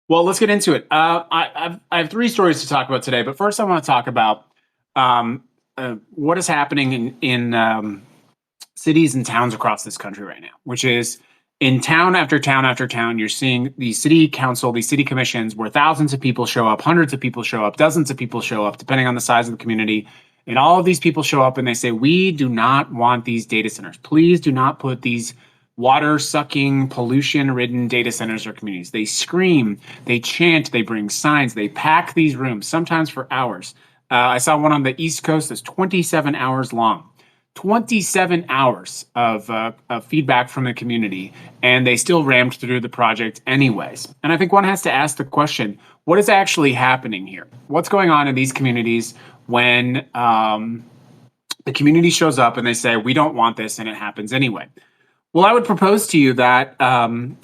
Well, let's get into it. I have three stories to talk about today, but first I want to talk about um, what is happening in cities and towns across this country right now, which is in town after town after town, you're seeing the city council, these city commissions where thousands of people show up, hundreds of people show up, dozens of people show up, depending on the size of the community. And all of these people show up and they say, we do not want these data centers. Please do not put these water sucking, pollution ridden data centers or communities. They scream, they chant, they bring signs, they pack these rooms, sometimes for hours. I saw one on the East Coast that's 27 hours long. 27 hours of feedback from the community, and they still rammed through the project anyways. And I think one has to ask the question, what is actually happening here? What's going on in these communities when the community shows up and they say, we don't want this, and it happens anyway? Well, I would propose to you that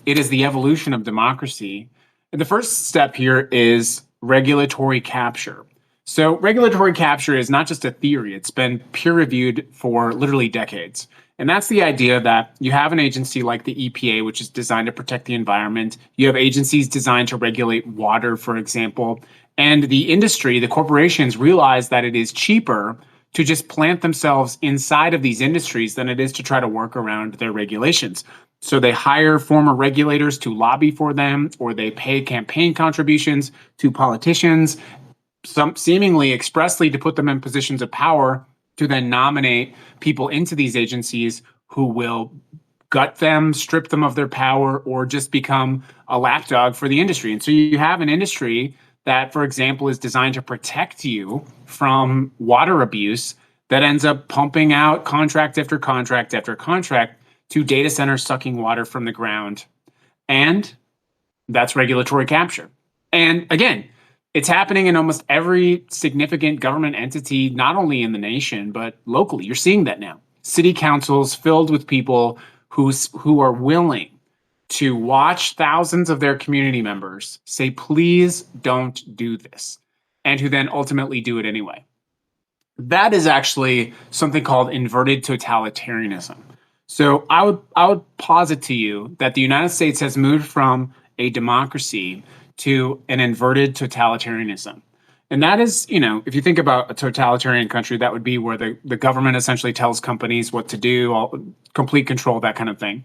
it is the evolution of democracy. And the first step here is regulatory capture. So regulatory capture is not just a theory. It's been peer-reviewed for literally decades. And that's the idea that you have an agency like the EPA, which is designed to protect the environment. You have agencies designed to regulate water, for example. And the industry, the corporations, realize that it is cheaper to just plant themselves inside of these industries than it is to try to work around their regulations. So they hire former regulators to lobby for them, or they pay campaign contributions to politicians, some seemingly expressly to put them in positions of power to then nominate people into these agencies who will gut them, strip them of their power, or just become a lapdog for the industry. And so you have an industry that, for example, is designed to protect you from water abuse that ends up pumping out contract after contract after contract to data centers sucking water from the ground. And that's regulatory capture. And again, it's happening in almost every significant government entity, not only in the nation, but locally. You're seeing that now. City councils filled with people who are willing to watch thousands of their community members say, please don't do this, and who then ultimately do it anyway. That is actually something called inverted totalitarianism. So I would posit to you that the United States has moved from a democracy to an inverted totalitarianism. And that is, if you think about a totalitarian country, that would be where the government essentially tells companies what to do, complete control, that kind of thing.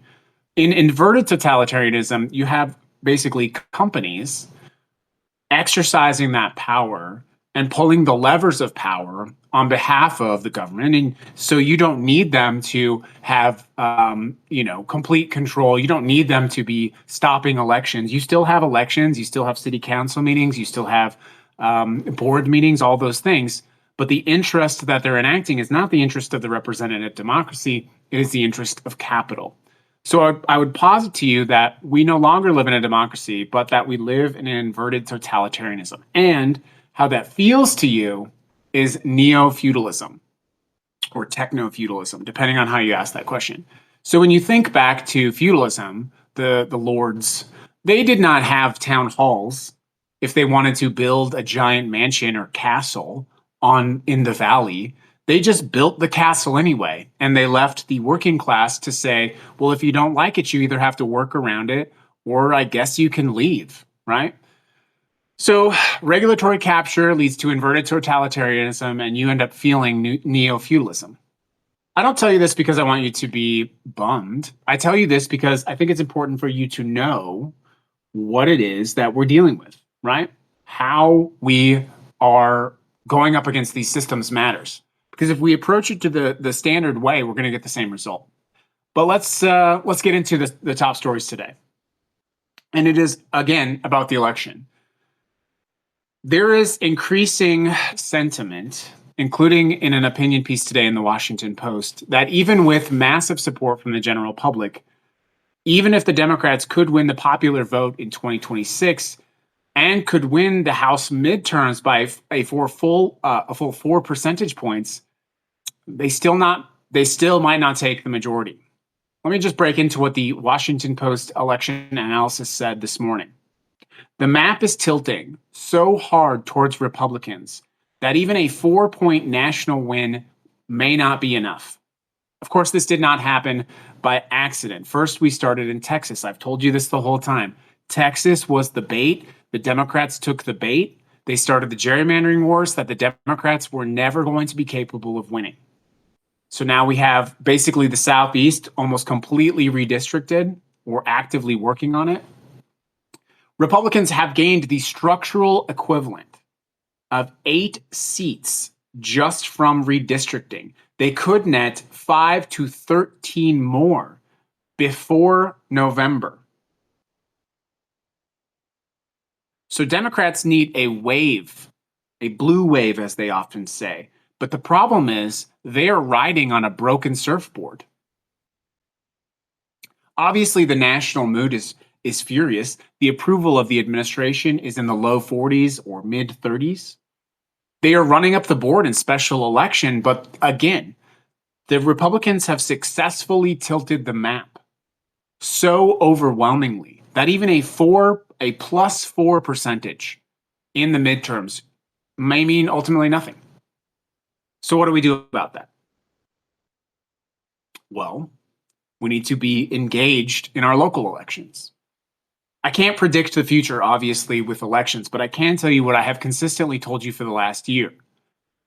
In inverted totalitarianism, you have basically companies exercising that power and pulling the levers of power on behalf of the government. And so you don't need them to have, complete control. You don't need them to be stopping elections. You still have elections. You still have city council meetings. You still have board meetings, all those things. But the interest that they're enacting is not the interest of the representative democracy. It is the interest of capital. So I would posit to you that we no longer live in a democracy, but that we live in an inverted totalitarianism. And how that feels to you is neo-feudalism or techno-feudalism, depending on how you ask that question. So when you think back to feudalism, the lords, they did not have town halls if they wanted to build a giant mansion or castle in the valley. They just built the castle anyway, and they left the working class to say, well, if you don't like it, you either have to work around it, or I guess you can leave, right? So regulatory capture leads to inverted totalitarianism, and you end up feeling neo-feudalism. I don't tell you this because I want you to be bummed. I tell you this because I think it's important for you to know what it is that we're dealing with, right? How we are going up against these systems matters. Because if we approach it to the standard way, we're going to get the same result. But let's get into the top stories today. And it is, again, about the election. There is increasing sentiment, including in an opinion piece today in the Washington Post, that even with massive support from the general public, even if the Democrats could win the popular vote in 2026 and could win the House midterms by a full 4 percentage points, they still might not take the majority. Let me just break into what the Washington Post election analysis said this morning. The map is tilting so hard towards Republicans that even a 4-point national win may not be enough. Of course, this did not happen by accident. First, we started in Texas. I've told you this the whole time. Texas was the bait The Democrats took the bait. They started the gerrymandering wars that the Democrats were never going to be capable of winning. So now we have basically the Southeast almost completely redistricted. We're actively working on it. Republicans have gained the structural equivalent of 8 seats just from redistricting. They could net 5 to 13 more before November. So Democrats need a wave, a blue wave, as they often say. But the problem is they are riding on a broken surfboard. Obviously, the national mood is furious. The approval of the administration is in the low 40s or mid 30s. They are running up the board in special election, but again, the Republicans have successfully tilted the map so overwhelmingly that even a +4 percentage in the midterms may mean ultimately nothing. So what do we do about that? Well, we need to be engaged in our local elections. I can't predict the future, obviously, with elections, but I can tell you what I have consistently told you for the last year.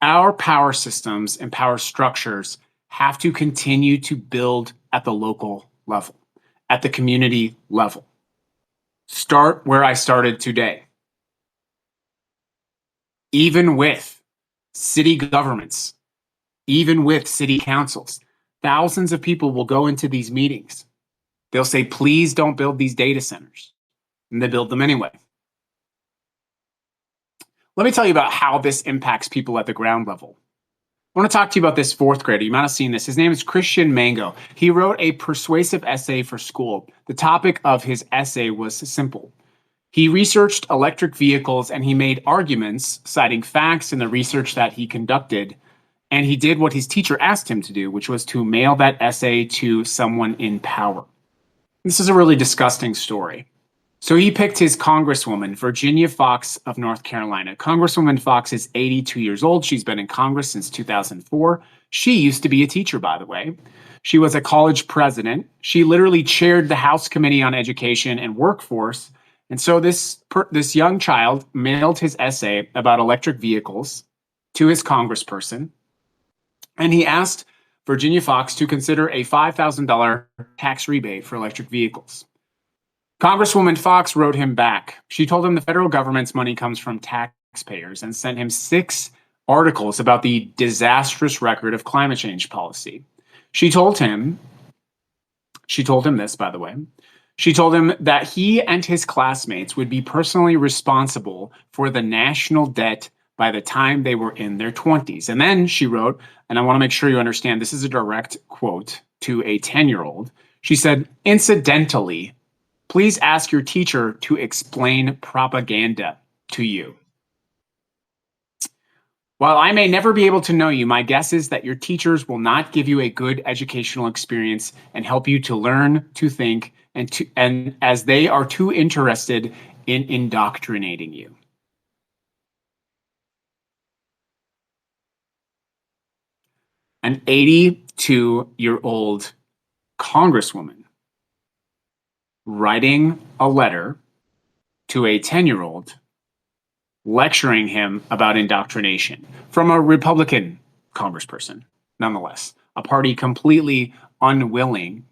Our power systems and power structures have to continue to build at the local level, at the community level. Start where I started today. Even with city governments, even with city councils, thousands of people will go into these meetings. They'll say, please don't build these data centers. And they build them anyway. Let me tell you about how this impacts people at the ground level. I want to talk to you about this 4th grader. You might have seen this. His name is Christian Mango. He wrote a persuasive essay for school. The topic of his essay was simple. He researched electric vehicles and he made arguments citing facts in the research that he conducted. And he did what his teacher asked him to do, which was to mail that essay to someone in power. This is a really disgusting story. So he picked his congresswoman, Virginia Foxx of North Carolina. Congresswoman Foxx is 82 years old. She's been in Congress since 2004. She used to be a teacher, by the way. She was a college president. She literally chaired the House Committee on Education and Workforce. And so this young child mailed his essay about electric vehicles to his congressperson. And he asked Virginia Foxx to consider a $5,000 tax rebate for electric vehicles. Congresswoman Foxx wrote him back. She told him the federal government's money comes from taxpayers and sent him 6 articles about the disastrous record of climate change policy. She told him this, by the way. She told him that he and his classmates would be personally responsible for the national debt by the time they were in their 20s. And then she wrote, and I want to make sure you understand, this is a direct quote to a 10-year-old. She said, incidentally, please ask your teacher to explain propaganda to you. While I may never be able to know you, my guess is that your teachers will not give you a good educational experience and help you to learn, to think, and as they are too interested in indoctrinating you. An 82-year-old congresswoman writing a letter to a 10-year-old lecturing him about indoctrination from a Republican congressperson, nonetheless, a party completely unwilling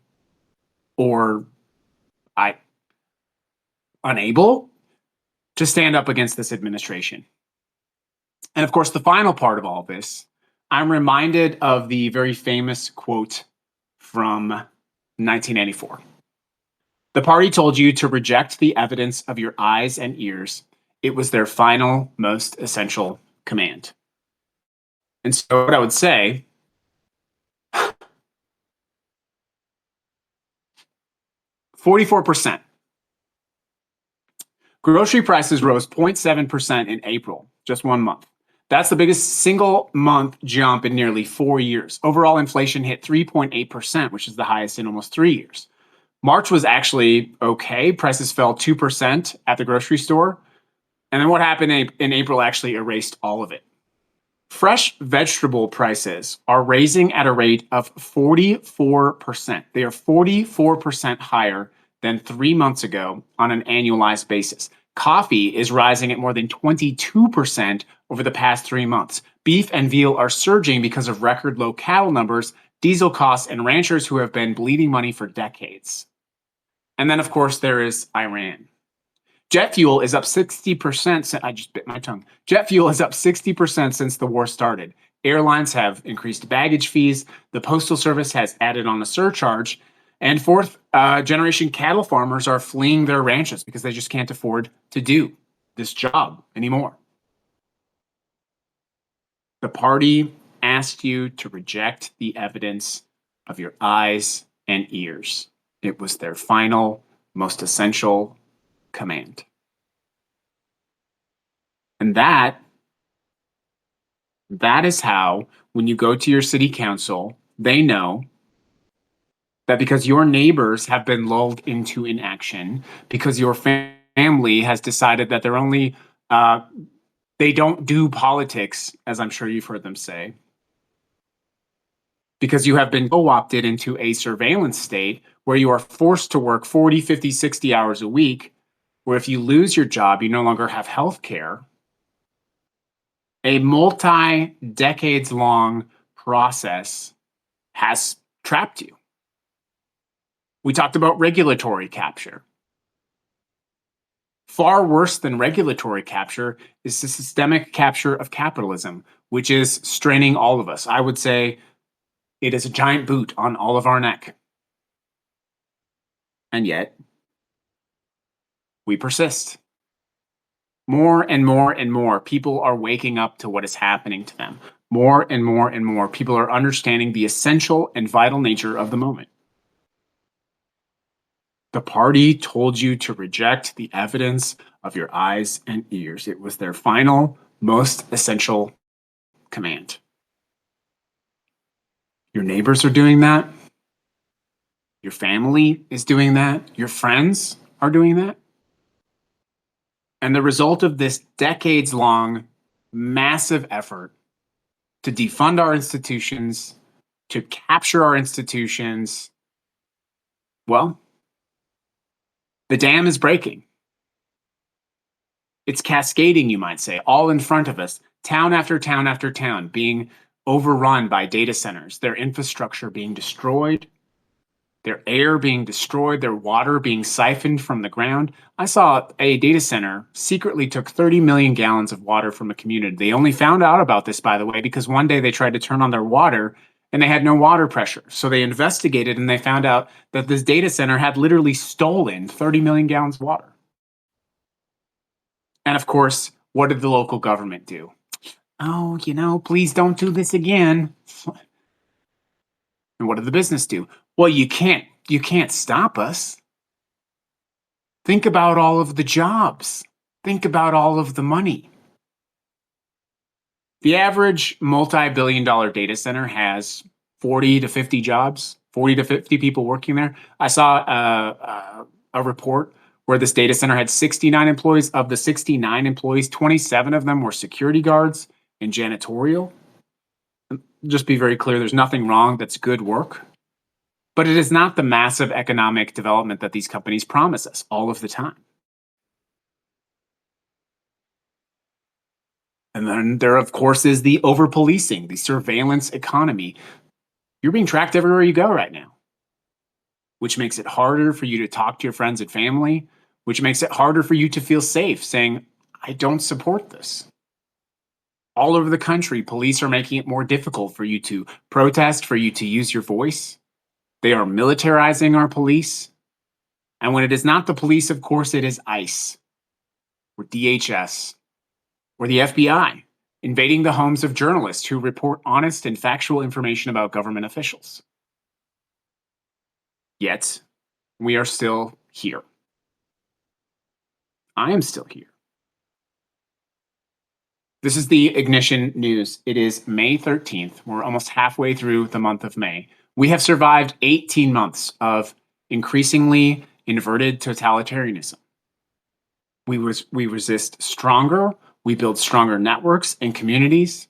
or unable to stand up against this administration. And of course, the final part of all this, I'm reminded of the very famous quote from 1984. The party told you to reject the evidence of your eyes and ears. It was their final, most essential command. And so what I would say, 44%. Grocery prices rose 0.7% in April, just 1 month. That's the biggest single month jump in nearly 4 years. Overall inflation hit 3.8%, which is the highest in almost 3 years. March was actually okay. Prices fell 2% at the grocery store. And then what happened in April actually erased all of it. Fresh vegetable prices are raising at a rate of 44%. They are 44% higher than 3 months ago on an annualized basis. Coffee is rising at more than 22% over the past 3 months. Beef and veal are surging because of record low cattle numbers, diesel costs, and ranchers who have been bleeding money for decades. And then, of course, there is Iran. Jet fuel is up 60%. I just bit my tongue. Jet fuel is up 60% since the war started. Airlines have increased baggage fees. The Postal Service has added on a surcharge. And fourth generation cattle farmers are fleeing their ranches because they just can't afford to do this job anymore. The party asked you to reject the evidence of your eyes and ears. It was their final, most essential command. And that is how, when you go to your city council, they know that because your neighbors have been lulled into inaction, because your family has decided that they're only, they don't do politics, as I'm sure you've heard them say, because you have been co-opted into a surveillance state where you are forced to work 40, 50, 60 hours a week, where if you lose your job, you no longer have health care. A multi-decades-long process has trapped you. We talked about regulatory capture. Far worse than regulatory capture is the systemic capture of capitalism, which is straining all of us. I would say it is a giant boot on all of our neck. And yet, we persist. More and more and more people are waking up to what is happening to them. More and more and more people are understanding the essential and vital nature of the moment. The party told you to reject the evidence of your eyes and ears. It was their final, most essential command. Your neighbors are doing that. Your family is doing that. Your friends are doing that. And the result of this decades-long, massive effort to defund our institutions, to capture our institutions, well, the dam is breaking. It's cascading, you might say, all in front of us, town after town after town, being overrun by data centers, their infrastructure being destroyed, their air being destroyed, their water being siphoned from the ground. I saw a data center secretly took 30 million gallons of water from a community. They only found out about this, by the way, because one day they tried to turn on their water and they had no water pressure. So they investigated and they found out that this data center had literally stolen 30 million gallons of water. And of course, what did the local government do? Oh, please don't do this again. And what did the business do? Well, you can't stop us. Think about all of the jobs. Think about all of the money. The average multi-billion-dollar data center has 40 to 50 jobs, 40 to 50 people working there. I saw a report where this data center had 69 employees. Of the 69 employees, 27 of them were security guards and janitorial. Just be very clear, there's nothing wrong. That's good work. But it is not the massive economic development that these companies promise us all of the time. And then there, of course, is the over-policing, the surveillance economy. You're being tracked everywhere you go right now, which makes it harder for you to talk to your friends and family, which makes it harder for you to feel safe saying, I don't support this. All over the country, police are making it more difficult for you to protest, for you to use your voice. They are militarizing our police. And when it is not the police, of course, it is ICE or DHS or the FBI invading the homes of journalists who report honest and factual information about government officials. Yet, we are still here. I am still here. This is the Ignition News. It is May 13th. We're almost halfway through the month of May. We have survived 18 months of increasingly inverted totalitarianism. We resist stronger. We build stronger networks and communities.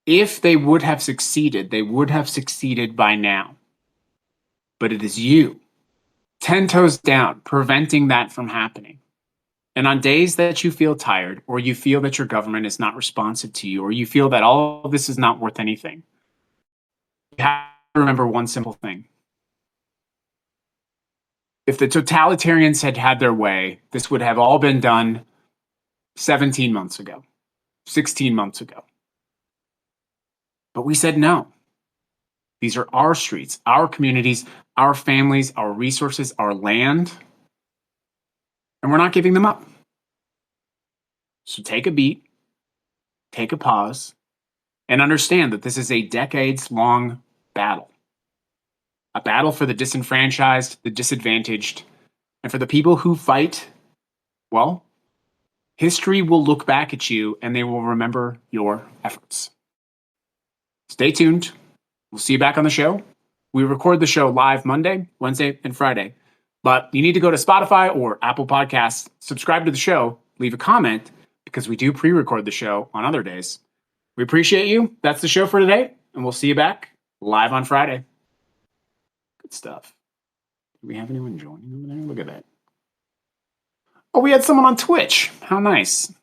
If they would have succeeded, they would have succeeded by now. But it is you, 10 toes down, preventing that from happening. And on days that you feel tired, or you feel that your government is not responsive to you, or you feel that all of this is not worth anything, you have to remember one simple thing. If the totalitarians had had their way, this would have all been done 17 months ago, 16 months ago. But we said no. These are our streets, our communities, our families, our resources, our land, and we're not giving them up. So take a beat, take a pause, and understand that this is a decades-long battle. A battle for the disenfranchised, the disadvantaged, and for the people who fight, well, history will look back at you and they will remember your efforts. Stay tuned. We'll see you back on the show. We record the show live Monday, Wednesday, and Friday. But you need to go to Spotify or Apple Podcasts, subscribe to the show, leave a comment, because we do pre-record the show on other days. We appreciate you. That's the show for today, and we'll see you back live on Friday. Good stuff. Do we have anyone joining over there? Look at that. Oh, we had someone on Twitch. How nice.